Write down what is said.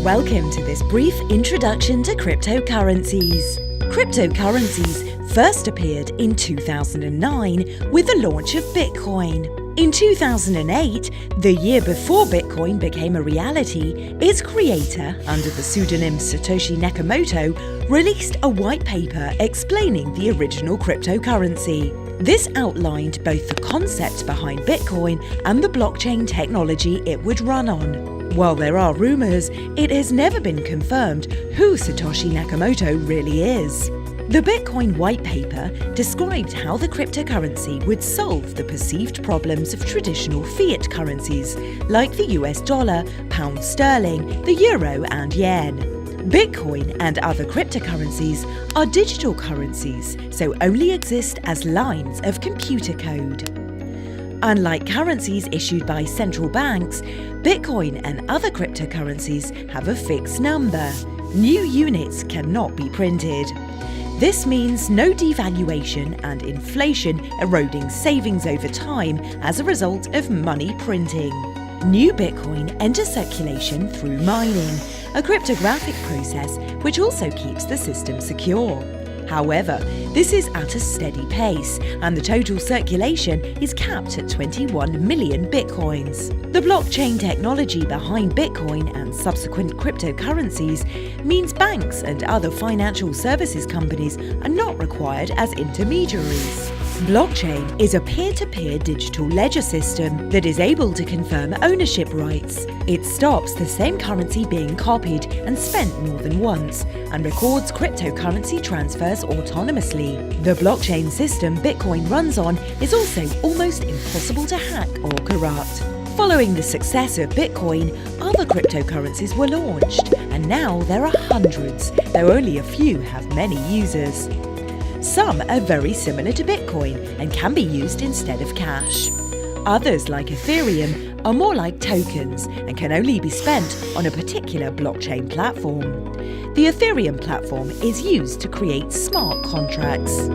Welcome to this brief introduction to cryptocurrencies. Cryptocurrencies first appeared in 2009 with the launch of Bitcoin. In 2008, the year before Bitcoin became a reality, its creator, under the pseudonym Satoshi Nakamoto, released a white paper explaining the original cryptocurrency. This outlined both the concept behind Bitcoin and the blockchain technology it would run on. While there are rumors, it has never been confirmed who Satoshi Nakamoto really is. The Bitcoin white paper described how the cryptocurrency would solve the perceived problems of traditional fiat currencies like the US dollar, pound sterling, the euro and yen. Bitcoin and other cryptocurrencies are digital currencies, so only exist as lines of computer code. Unlike currencies issued by central banks, Bitcoin and other cryptocurrencies have a fixed number. New units cannot be printed. This means no devaluation and inflation eroding savings over time as a result of money printing. New Bitcoin enters circulation through mining, a cryptographic process which also keeps the system secure. However, this is at a steady pace, and the total circulation is capped at 21 million bitcoins. The blockchain technology behind Bitcoin and subsequent cryptocurrencies means banks and other financial services companies are not required as intermediaries. Blockchain is a peer-to-peer digital ledger system that is able to confirm ownership rights. It stops the same currency being copied and spent more than once, and records cryptocurrency transfers autonomously. The blockchain system Bitcoin runs on is also almost impossible to hack or corrupt. Following the success of Bitcoin, other cryptocurrencies were launched, and now there are hundreds, though only a few have many users. Some are very similar to Bitcoin and can be used instead of cash. Others, like Ethereum, are more like tokens and can only be spent on a particular blockchain platform. The Ethereum platform is used to create smart contracts.